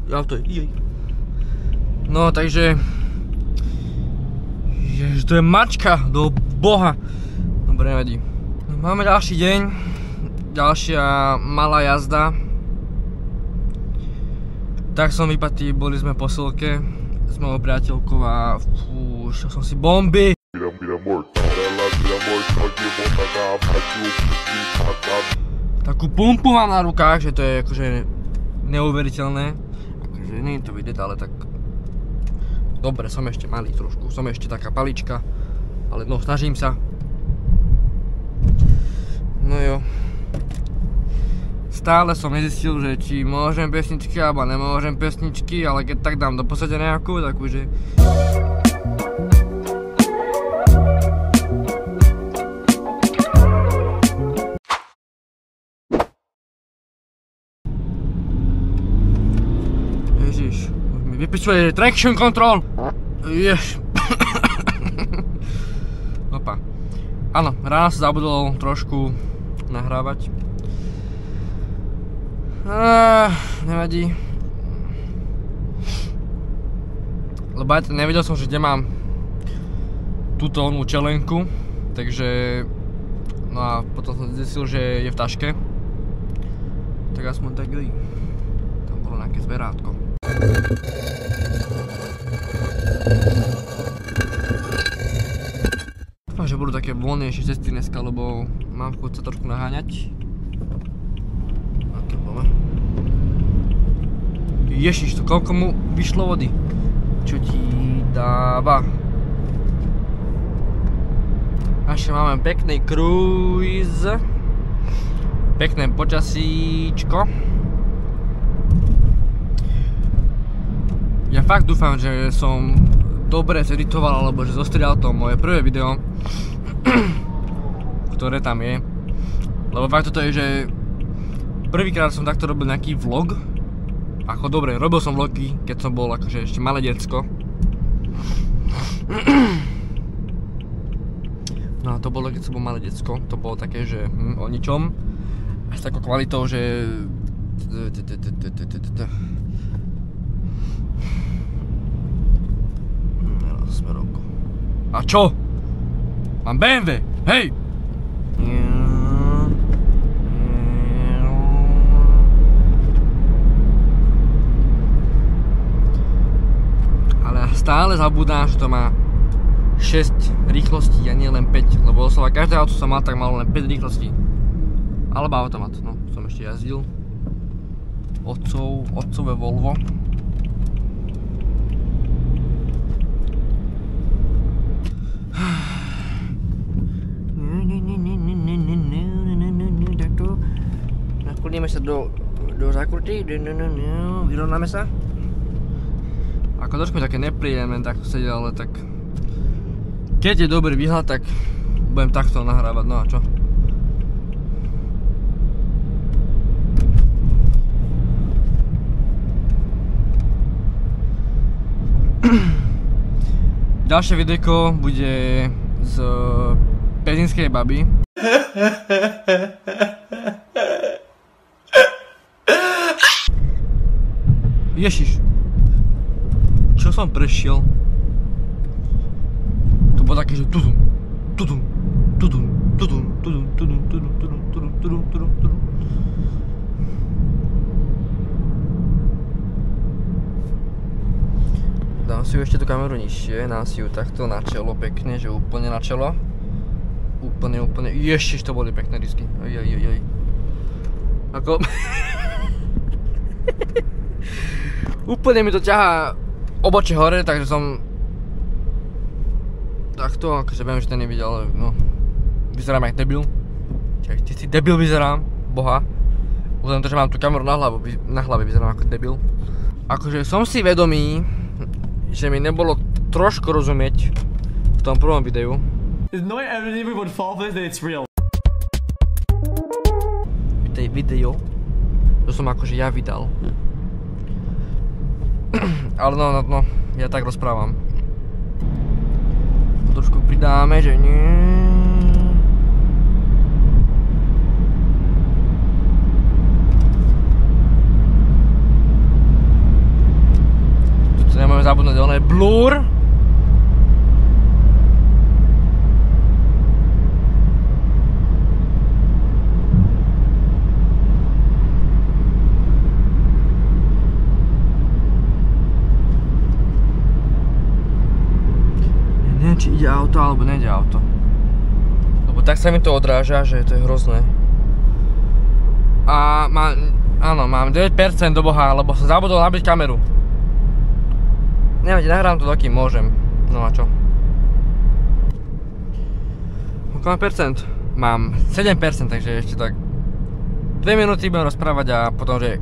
Ja to je. No takže... Ježiš, to je mačka do boha. Dobre, nevadí. No, máme ďalší deň. Ďalšia malá jazda. Tak som vypatý, boli sme po Silke s mojou priateľkou a fú, šiel som si bomby. Takú pumpu mám na rukách, že to je akože neuveriteľné. Akože nie je to vidieť, ale tak... Dobre, som ešte malý trošku, som ešte taká palička. Ale no, snažím sa. No jo. Stále som nezistil, že či môžem pesničky, alebo nemôžem pesničky, ale keď tak dám do podstate nejakú, takúže... Ježiš, už mi vypisuje traction control! Jež. Opa. Áno, ráno sa zabudol trošku nahrávať. Nevadí. Lebo aj nevedel som, že kde mám túto onú čelenku. Takže... No a potom som zistil, že je v taške. Tak aspoň tak jej. Tam bolo nejaké zverátko. Dúfam, že budú také voľnejšie cesty dneska, lebo mám chuť sa trošku naháňať. A to bolo. Ježiš, to koľko mu vyšlo vody? Čo ti dáva? A ešte máme pekný cruise. Pekné počasíčko. Ja fakt dúfam, že som dobre zeditoval, alebo že zostrial to moje prvé video, ktoré tam je. Lebo fakt toto je, že prvýkrát som takto robil nejaký vlog. Ako dobre, robil som vlogy, keď som bol akože ešte malé decko. No a to bolo, keď som bol malé decko. To bolo také, že o ničom. A s takou kvalitou, že... Smerovku. A čo? Mám BMW, hej! Ale stále zabudám, že to má 6 rýchlostí a nie len 5, lebo doslova každé auto som mal, tak malo len 5 rýchlostí. Alebo automat, no, som ešte jazdil. Otcové Volvo. Nakloníme sa do zákruty, vyrovnáme sa. Ako trošku také nepríjemné takto sedieť, ale tak... Keď je dobrý výhľad, tak budem takto nahrávať, no a čo? Ďalšie videjko bude z Pezinskej baby. Ježiš. Čo som prešiel? To bolo také, že tudum. Dám si ju ešte tú kameru nižšie, dám si ju takto na čelo pekne, že úplne na čelo. Úplne. Ježiš, to boli pekné disky. Oj. Ako... Úplne mi to ťahá obočie hore, takže som... Takto, akože viem, že to nevidel, ale no... Vyzerám jak debil. Ty si debil vyzerám, boha. Vzhľadom to, že mám tú kameru na hlave vyzerám ako debil. Akože som si vedomý, že mi nebolo trošku rozumieť v tom prvom videu. Video, to som akože ja vydal. Ale no, ja tak rozprávam. Trošku pridáme, že nie. blur. Neviem, či ide auto, alebo nejde auto. Lebo tak sa mi to odráža, že to je hrozné. A mám 9% do boha, lebo som zabudol nabiť kameru. Nevadí, nahrám to dokým môžem. No a čo? Koľko mám percent? Mám 7%, takže ešte tak 2 minúty budem rozprávať a potom, že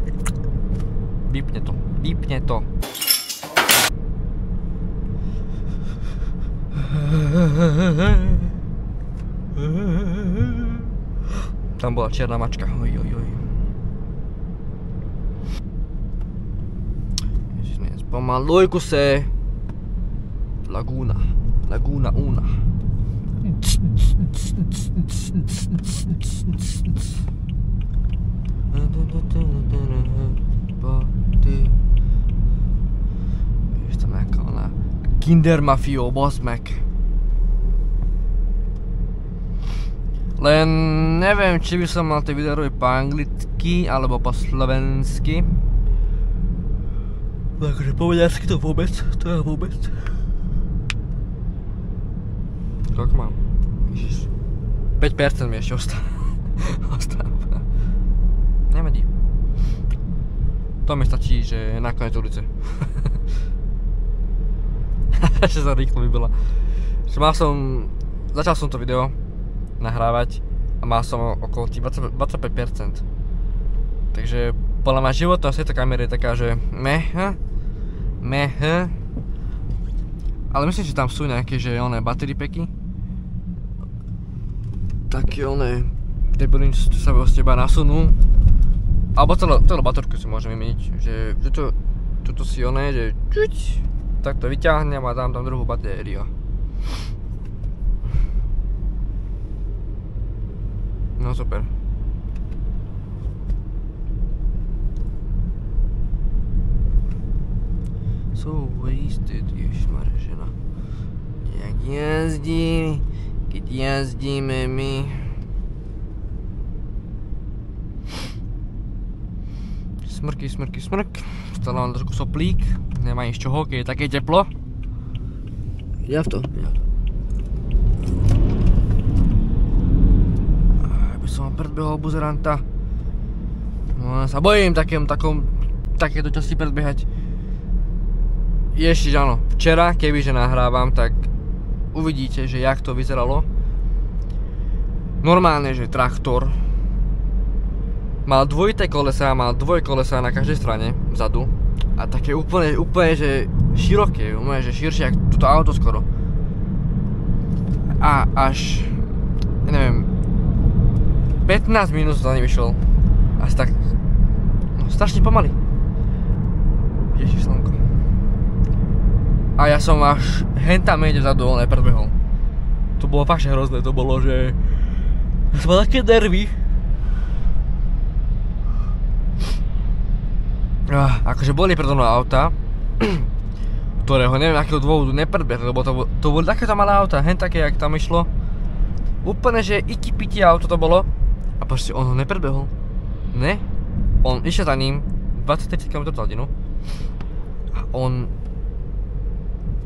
vypne to. Tam bola čierna mačka, ojojoj. Ježiš, pomaluj kuse. Laguna una. Ježiš, tam nejaká ona Kinder Mafio, Boss Mac. Len neviem, či by som mal tie video robiť po anglicky alebo po slovensky. Takže po maďarsky to vôbec, Koľko mám? Ježiš. 5% mi ešte ostáva. Nevadí. To mi stačí, že na koniec ulice. Ešte sa rýchlo vybila. Začal som to video nahrávať a mal som okolo 25%. Takže podľa mňa životnosť tejto kamery je taká, že meh. Ale myslím, že tam sú nejaké, že oné battery packy. Také oné debiliny, čo sa z teba nasunú. Alebo celú baterku si môžem vymeniť, že toto si oné, že tak to vyťahnem a dám tam druhú batériu. No super. So wasted, ježmar žena. Jak jazdí, keď jazdíme my. Smrky. Stále mám trošku soplík. Nemá nič čoho, keď je také teplo. Ja v to. Som predbehol buzeranta. No, ja sa bojím takéto časti predbiehať. Ježiš, áno, včera, kebyže nahrávam, tak uvidíte, že jak to vyzeralo. Normálne, že traktor mal dvojité kolesá, mal dvojkolesá na každej strane, vzadu. A také úplne, že široké, úplne, že širšie, jak toto auto skoro. A až, neviem, 15 minút za ním vyšiel. Asi tak, no strašne pomaly. Ježiš, slnko. A ja som až hentam niekde vzadu, on nepredbehol. To bolo fakt hrozné, to bolo, že som mal také nervy. Akože boli predo mnou auta, ktorého neviem akého dôvodu nepredbehli, lebo to boli takéto malé auta, hen také, jak tam išlo. Úplne, že iti-piti auto to bolo. A proste on ho nepredbehol. Ne? On išiel za ním 20-30 km za hodinu. A on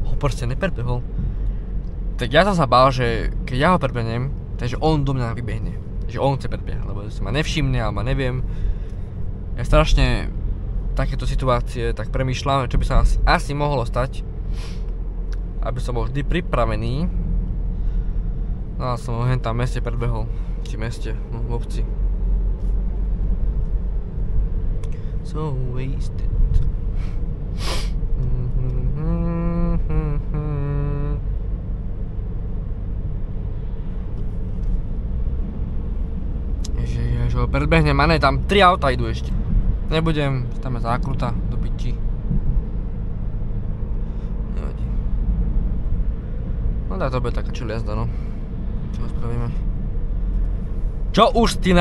ho proste nepredbehol. Tak ja som sa bál, že keď ja ho predbehnem, takže on do mňa vybehne. Že on chce predbiehať, lebo si ma nevšimne, alebo neviem. Ja strašne takéto situácie tak premýšľam, čo by sa asi mohlo stať. Aby som bol vždy pripravený. No a som ho hen tam v meste predbehol. V meste, no v obci. So wasted. Ježiš, predbehnem, a ne, tam 3 auta idú ešte. Nebudem, tam je zákruta do piči. Nevadí. No dá to bude taká čili jazda, no. Čo spravíme? Čo už ty